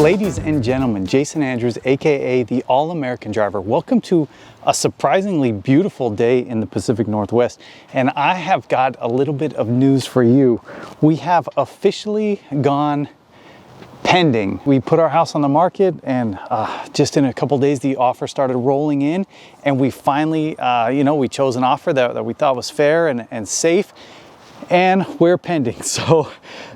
Ladies and gentlemen, Jason Andrews, aka the All-American Driver. Welcome to a surprisingly beautiful day in the Pacific Northwest. And I have got a little bit of news for you. We have officially gone pending. We put our house on the market, and just in a couple days the offer started rolling in, and we finally we chose an offer that we thought was fair and safe, and we're pending. So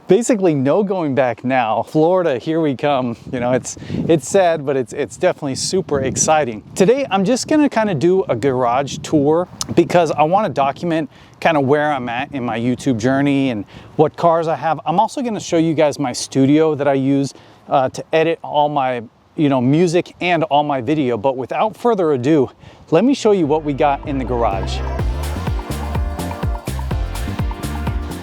basically no going back now. Florida, here we come. You know, it's sad, but it's definitely super exciting. Today I'm just gonna kind of do a garage tour because I want to document kind of where I'm at in my YouTube journey and what cars I have. I'm also going to show you guys my studio that I use to edit all my music and all my video. But without further ado, let me show you what we got in the garage.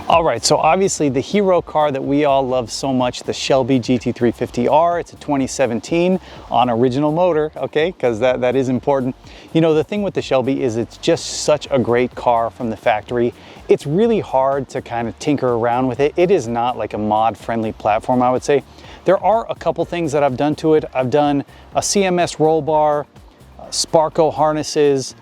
All right, so obviously the hero car that we all love so much, the Shelby GT350R. It's a 2017 on original motor, okay, because that is important. You know, the thing with the Shelby is it's just such a great car from the factory. It's really hard to kind of tinker around with it. It is not like a mod-friendly platform, I would say. There are a couple things that I've done to it. I've done a CMS roll bar, Sparco harnesses,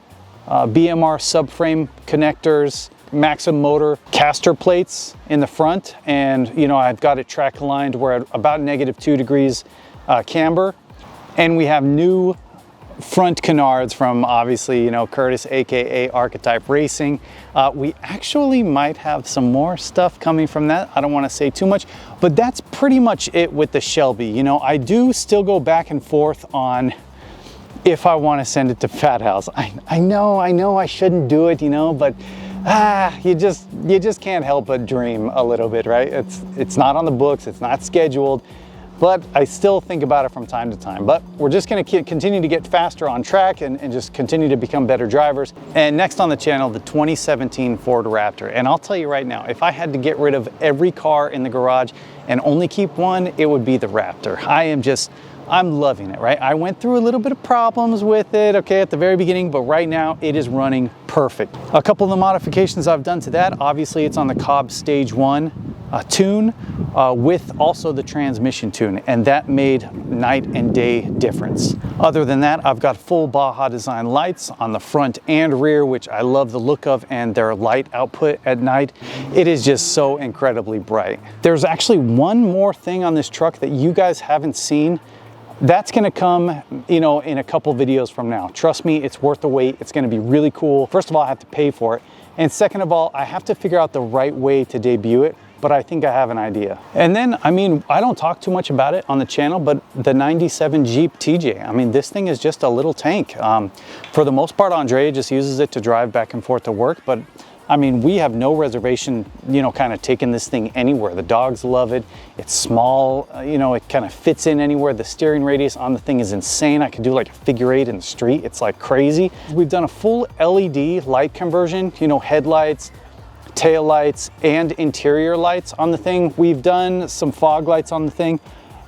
BMR subframe connectors, Maxim motor caster plates in the front, and I've got it track aligned. We're at about -2 degrees camber, and we have new front canards from obviously Curtis, aka Archetype Racing. We actually might have some more stuff coming from that. I don't want to say too much, but that's pretty much it with the Shelby. I do still go back and forth on if I want to send it to Fat House. I know I shouldn't do it, but you just can't help but dream a little bit, right? It's not on the books, it's not scheduled, but I still think about it from time to time. But we're just going to continue to get faster on track and just continue to become better drivers. And next on the channel, the 2017 Ford Raptor. And I'll tell you right now, if I had to get rid of every car in the garage and only keep one, it would be the Raptor. I'm loving it, right? I went through a little bit of problems with it, okay, at the very beginning, but right now it is running perfect. A couple of the modifications I've done to that, obviously it's on the Cobb Stage 1 tune with also the transmission tune, and that made night and day difference. Other than that, I've got full Baja design lights on the front and rear, which I love the look of, and their light output at night. It is just so incredibly bright. There's actually one more thing on this truck that you guys haven't seen. That's gonna come, in a couple videos from now. Trust me, it's worth the wait. It's gonna be really cool. First of all, I have to pay for it. And second of all, I have to figure out the right way to debut it, but I think I have an idea. And then, I don't talk too much about it on the channel, but the 97 Jeep TJ. This thing is just a little tank. For the most part, Andrea just uses it to drive back and forth to work, but we have no reservation, kind of taking this thing anywhere. The dogs love it. It's small, it kind of fits in anywhere. The steering radius on the thing is insane. I could do like a figure 8 in the street. It's like crazy. We've done a full LED light conversion, headlights, tail lights, and interior lights on the thing. We've done some fog lights on the thing,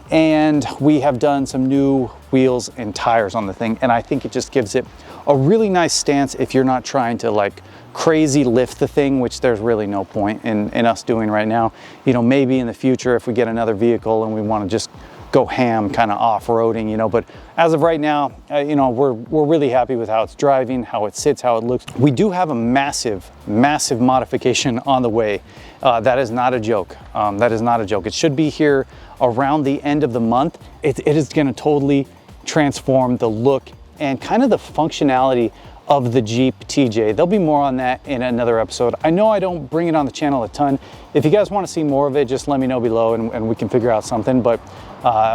and we have done some new wheels and tires on the thing. And I think it just gives it a really nice stance if you're not trying to like crazy lift the thing, which there's really no point in us doing right now. Maybe in the future if we get another vehicle and we want to just go ham kind of off-roading, but as of right now, we're really happy with how it's driving, how it sits, how it looks. We do have a massive modification on the way. That is not a joke. That is not a joke. It should be here around the end of the month. It is going to totally transform the look and kind of the functionality of the Jeep TJ. There'll be more on that in another episode. I know I don't bring it on the channel a ton. If you guys want to see more of it, just let me know below and we can figure out something. But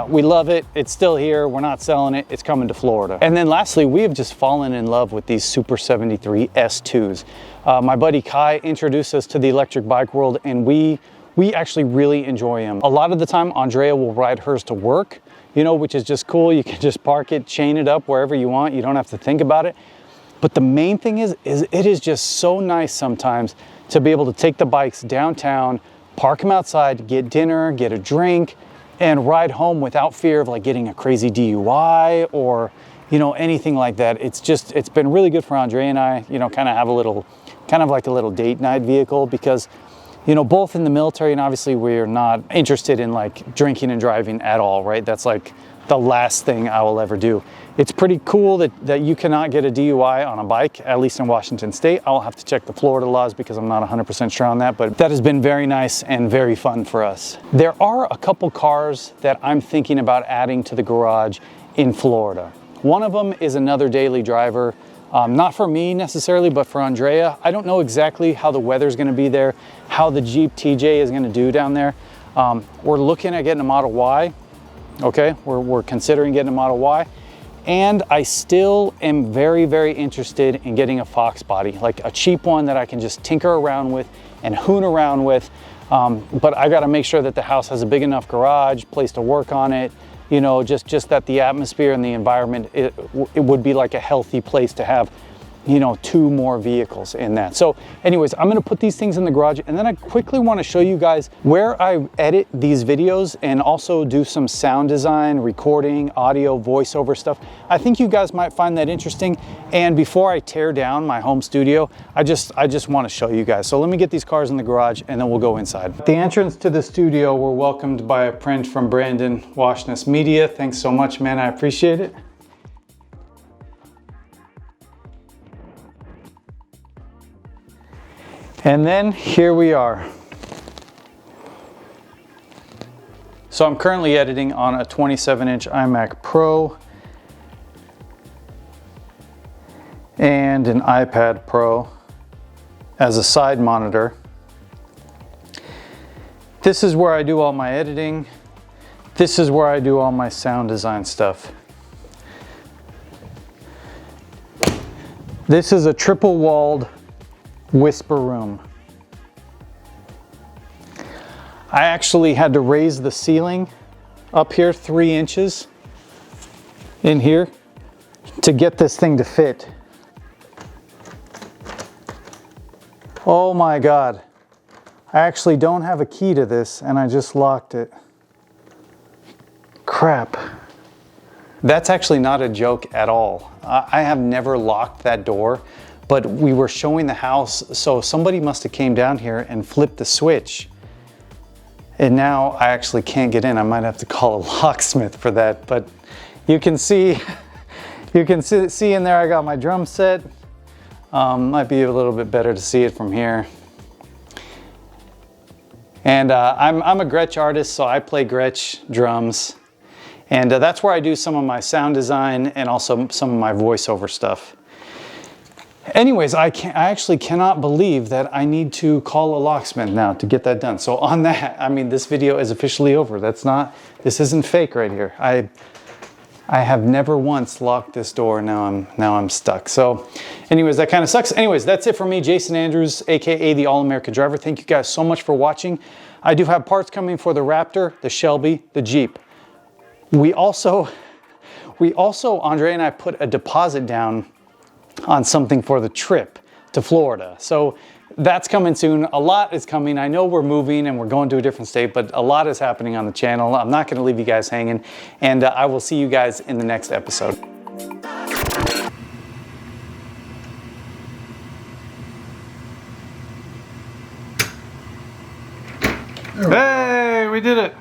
we love it. It's still here. We're not selling it. It's coming to Florida. And then lastly, we have just fallen in love with these Super 73 S2s. My buddy Kai introduced us to the electric bike world, and we actually really enjoy them. A lot of the time, Andrea will ride hers to work, which is just cool. You can just park it, chain it up wherever you want. You don't have to think about it. But the main thing is it is just so nice sometimes to be able to take the bikes downtown, park them outside, get dinner, get a drink, and ride home without fear of like getting a crazy DUI or, anything like that. It's been really good for Andre and I, kind of have a little, kind of like a little date night vehicle, because you know, both in the military, and obviously we're not interested in like drinking and driving at all, right? That's like the last thing I will ever do. It's pretty cool that you cannot get a DUI on a bike, at least in Washington State. I'll have to check the Florida laws because I'm not 100% sure on that, but that has been very nice and very fun for us. There are a couple cars that I'm thinking about adding to the garage in Florida. One of them is another daily driver. Not for me necessarily, but for Andrea. I don't know exactly how the weather's gonna be there, how the Jeep TJ is gonna do down there. We're looking at getting a Model Y, okay? We're considering getting a Model Y. And I still am very, very interested in getting a Fox body, like a cheap one that I can just tinker around with and hoon around with. But I gotta make sure that the house has a big enough garage, place to work on it, you know, just that the atmosphere and the environment, it would be like a healthy place to have, you know, 2 more vehicles in that. So anyways, I'm gonna put these things in the garage, and then I quickly wanna show you guys where I edit these videos and also do some sound design, recording, audio, voiceover stuff. I think you guys might find that interesting. And before I tear down my home studio, I just wanna show you guys. So let me get these cars in the garage and then we'll go inside. At the entrance to the studio, we're welcomed by a print from Brandon, Washness Media. Thanks so much, man, I appreciate it. And then here we are. So I'm currently editing on a 27-inch iMac Pro and an iPad Pro as a side monitor. This is where I do all my editing. This is where I do all my sound design stuff. This is a triple-walled whisper room. I actually had to raise the ceiling up here 3 inches in here to get this thing to fit. Oh my God. I actually don't have a key to this and I just locked it. Crap. That's actually not a joke at all. I have never locked that door. But we were showing the house, so somebody must have came down here and flipped the switch. And now I actually can't get in. I might have to call a locksmith for that. But you can see in there I got my drum set. Might be a little bit better to see it from here. And I'm a Gretsch artist, so I play Gretsch drums. And that's where I do some of my sound design and also some of my voiceover stuff. Anyways, I actually cannot believe that I need to call a locksmith now to get that done. So on that, I mean, this video is officially over. This isn't fake right here. I have never once locked this door. Now I'm stuck. So anyways, that kind of sucks. Anyways, that's it for me, Jason Andrews, AKA the All-America Driver. Thank you guys so much for watching. I do have parts coming for the Raptor, the Shelby, the Jeep. We also, Andre and I put a deposit down on something for the trip to Florida. So that's coming soon. A lot is coming. I know we're moving and we're going to a different state, but a lot is happening on the channel. I'm not going to leave you guys hanging, and I will see you guys in the next episode. Hey, we did it.